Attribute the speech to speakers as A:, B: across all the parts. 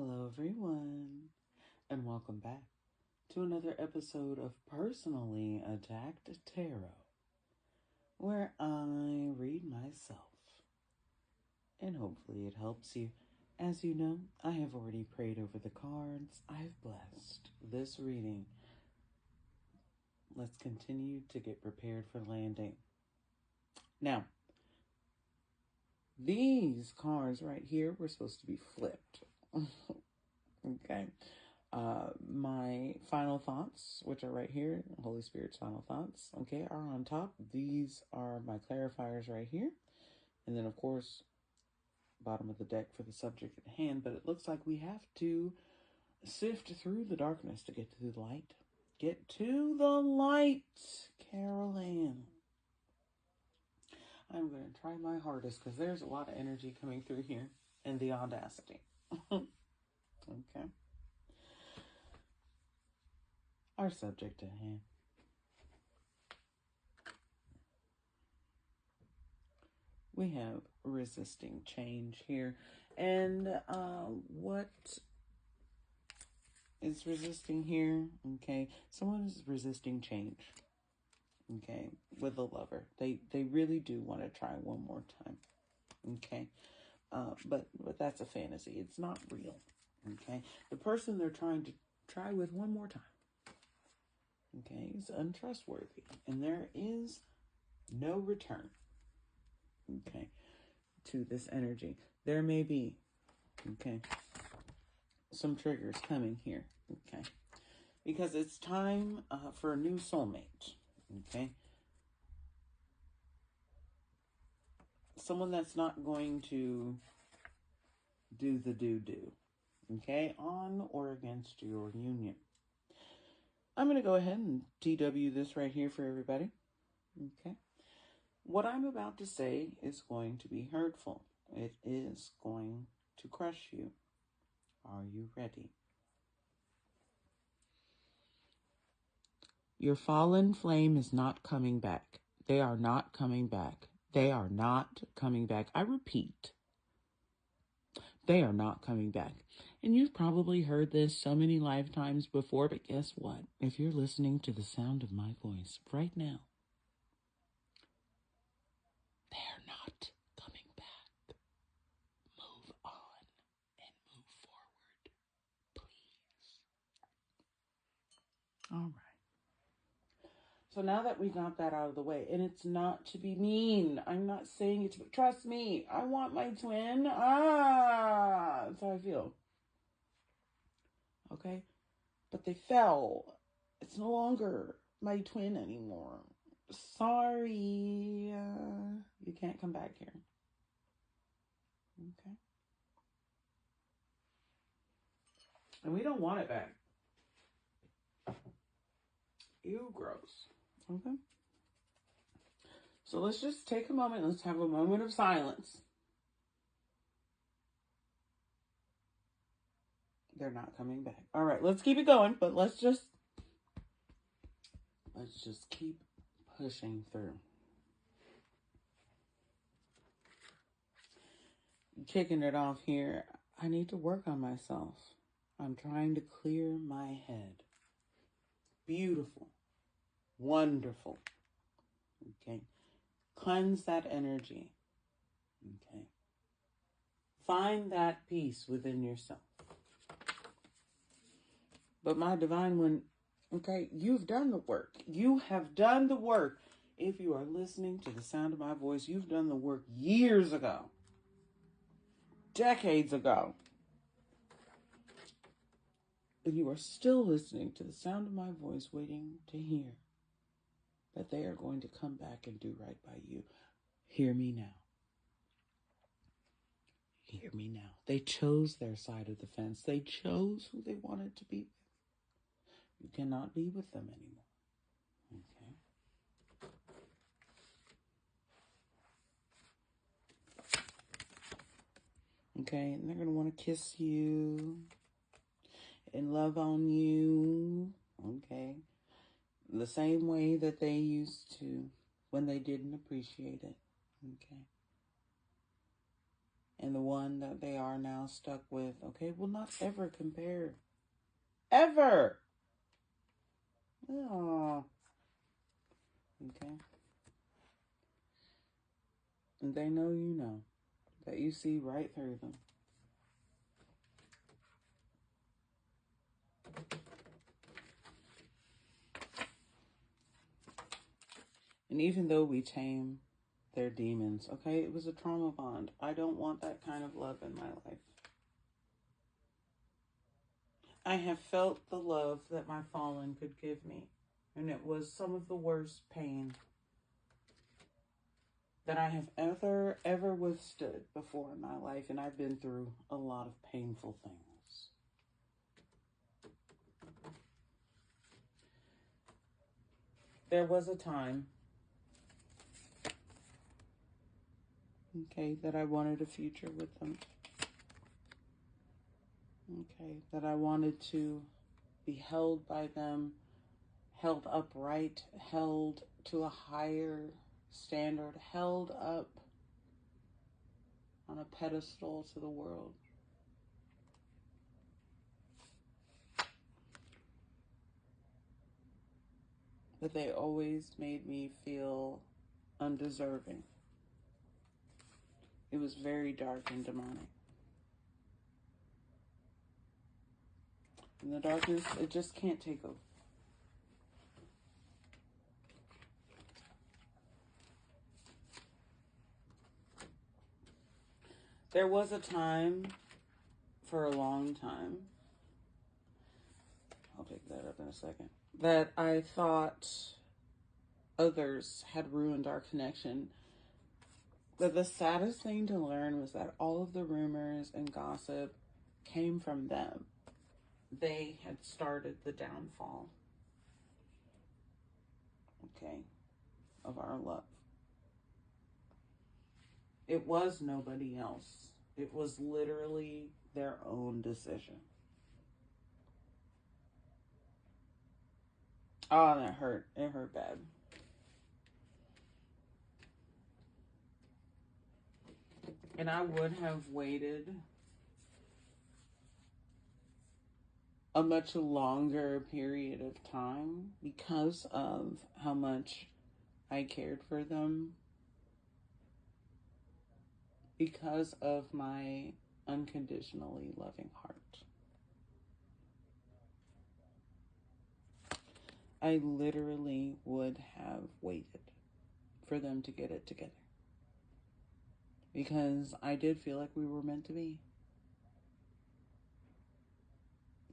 A: Hello, everyone, and welcome back to another episode of Personally Attacked Tarot, where I read myself, and hopefully it helps you. As you know, I have already prayed over the cards. I've blessed this reading. Let's continue to get prepared for landing. Now, these cards right here were supposed to be flipped. Okay. My final thoughts, which are right here, Holy Spirit's final thoughts, okay, are on top. These are my clarifiers right here. And then, of course, bottom of the deck for the subject at hand. But it looks like we have to sift through the darkness to get to the light. Get to the light, Carol Ann. I'm going to try my hardest because there's a lot of energy coming through here and the audacity. Okay. Our subject at hand. We have resisting change here. And what is resisting here? Okay. Someone is resisting change. Okay. With a lover. They really do want to try one more time. Okay. But that's a fantasy. It's not real. Okay. The person they're trying to try with one more time, okay, is untrustworthy. And there is no return, okay, to this energy. There may be, okay, some triggers coming here, okay, because it's time for a new soulmate, okay. Someone that's not going to do the do, okay, on or against your union. I'm going to go ahead and TW this right here for everybody, okay. What I'm about to say is going to be hurtful. It is going to crush you. Are you ready? Your fallen flame is not coming back. They are not coming back. They are not coming back. I repeat, they are not coming back. And you've probably heard this so many lifetimes before, but guess what? If you're listening to the sound of my voice right now, they are not coming back. Move on and move forward, please. All right. So now that we got that out of the way, and it's not to be mean. I'm not saying it to, trust me, I want my twin. That's how I feel. Okay? But they fell. It's no longer my twin anymore. Sorry. You can't come back here. Okay? And we don't want it back. Ew, gross. Okay? So let's just take a moment. Let's have a moment of silence. They're not coming back. All right, let's keep it going, but let's just keep pushing through. Kicking it off here, I need to work on myself. I'm trying to clear my head. Beautiful. Wonderful. Okay. Cleanse that energy. Okay. Find that peace within yourself. But my divine one, okay, you've done the work. You have done the work. If you are listening to the sound of my voice, you've done the work years ago. Decades ago. And you are still listening to the sound of my voice, waiting to hear that they are going to come back and do right by you. Hear me now. Hear me now. They chose their side of the fence. They chose who they wanted to be with. You cannot be with them anymore. Okay? Okay, and they're going to want to kiss you and love on you. Okay? The same way that they used to when they didn't appreciate it. Okay? and the one that they are now stuck with, okay, will not ever compare. Ever! Oh. Okay. And they know you know that you see right through them. And even though we tame their demons, okay, it was a trauma bond. I don't want that kind of love in my life. I have felt the love that my fallen could give me, and it was some of the worst pain that I have ever withstood before in my life, and I've been through a lot of painful things. There was a time, okay, that I wanted a future with them. Okay, that I wanted to be held by them, held upright, held to a higher standard, held up on a pedestal to the world. But they always made me feel undeserving. It was very dark and demonic. And the darkness, it just can't take over. There was a time, for a long time, I'll take that up in a second, that I thought others had ruined our connection. But the saddest thing to learn was that all of the rumors and gossip came from them. They had started the downfall, okay, of our love. It was nobody else. It was literally their own decision. Oh, that hurt. It hurt bad. And I would have waited a much longer period of time because of how much I cared for them, because of my unconditionally loving heart. I literally would have waited for them to get it together, because I did feel like we were meant to be.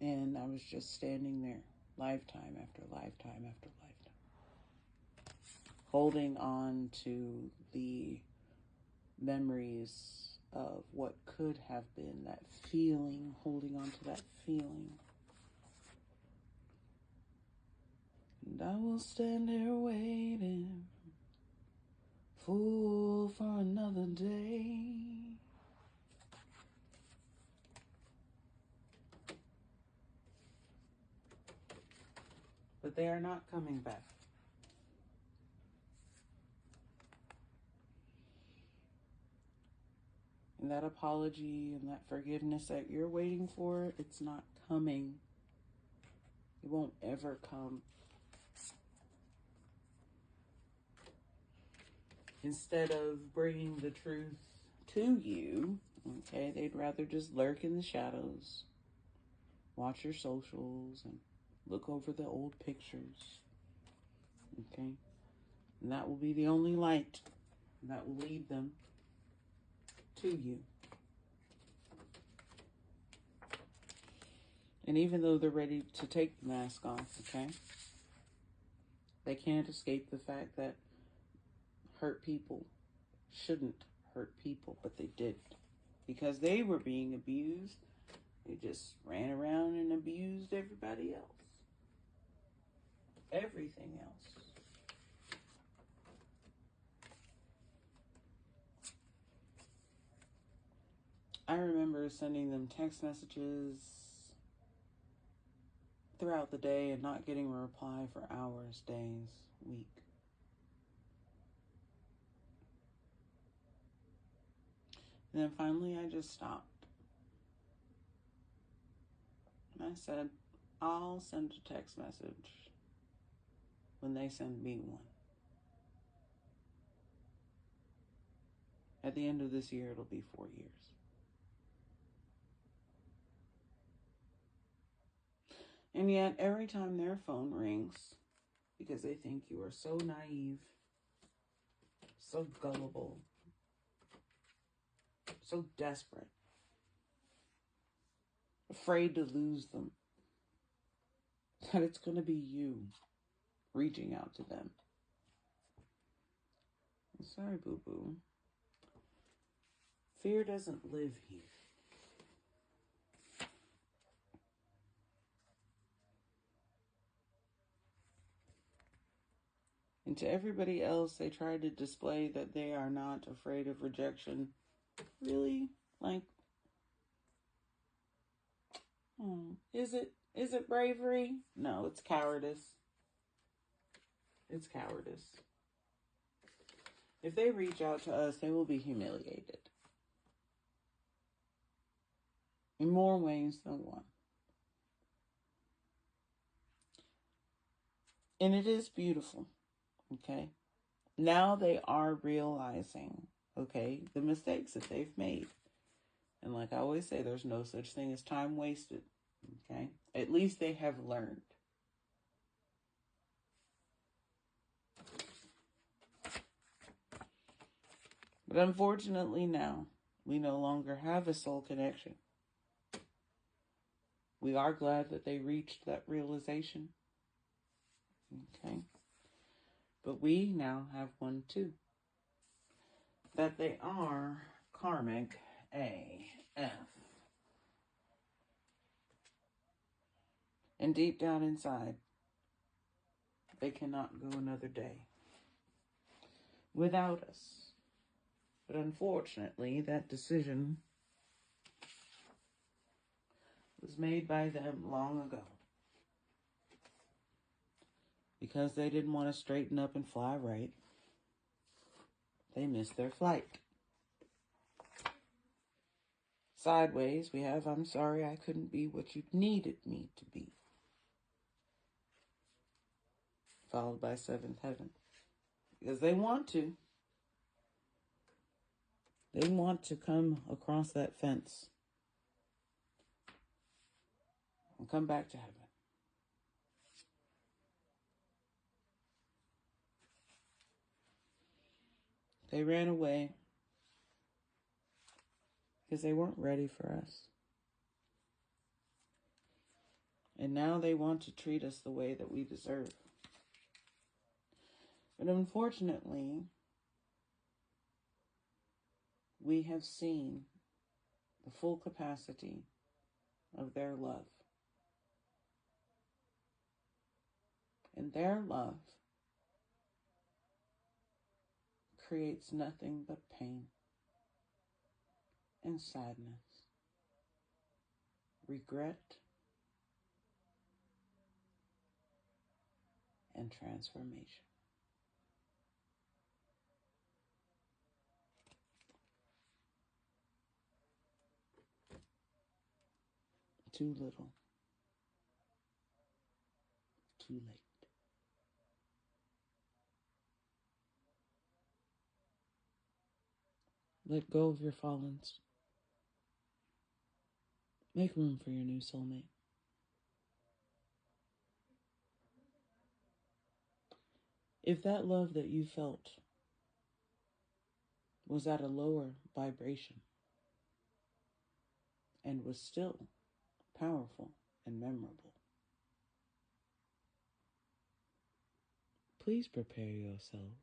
A: And I was just standing there, lifetime after lifetime after lifetime, holding on to the memories of what could have been, that feeling, holding on to that feeling. And I will stand here waiting, fool, for another day. But they are not coming back. And that apology and that forgiveness that you're waiting for, it's not coming. It won't ever come. Instead of bringing the truth to you, okay, they'd rather just lurk in the shadows, watch your socials, and look over the old pictures, okay? And that will be the only light that will lead them to you. And even though they're ready to take the mask off, okay, they can't escape the fact that hurt people shouldn't hurt people, but they did. Because they were being abused, they just ran around and abused everybody else. Everything else. I remember sending them text messages throughout the day and not getting a reply for hours, days, weeks. And then finally I just stopped. And I said, I'll send a text message when they send me one. At the end of this year, it'll be 4 years. And yet, every time their phone rings, because they think you are so naive, so gullible, so desperate, afraid to lose them, that it's going to be you reaching out to them. I'm sorry, boo-boo. Fear doesn't live here. And to everybody else, they try to display that they are not afraid of rejection. Really? Like, is it bravery? No, it's cowardice. It's cowardice. If they reach out to us, they will be humiliated. In more ways than one. And it is beautiful. Okay? Now they are realizing, okay, the mistakes that they've made. And like I always say, there's no such thing as time wasted. Okay? At least they have learned. But unfortunately now, we no longer have a soul connection. We are glad that they reached that realization. Okay? But we now have one too. That they are karmic AF. And deep down inside, they cannot go another day without us. But unfortunately, that decision was made by them long ago. Because they didn't want to straighten up and fly right, they missed their flight. Sideways, we have, I'm sorry I couldn't be what you needed me to be. Followed by seventh heaven. Because they want to. They want to come across that fence and come back to heaven. They ran away because they weren't ready for us. And now they want to treat us the way that we deserve. But unfortunately, we have seen the full capacity of their love. And their love creates nothing but pain and sadness, regret, and transformation. Too little, too late. Let go of your fallens. Make room for your new soulmate. If that love that you felt was at a lower vibration and was still powerful and memorable, please prepare yourself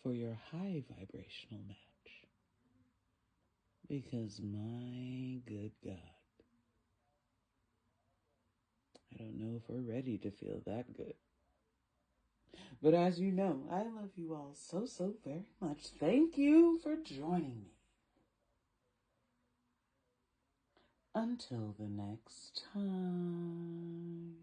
A: for your high vibrational match. Because my good God, I don't know if we're ready to feel that good. But as you know, I love you all so, so very much. Thank you for joining me. Until the next time.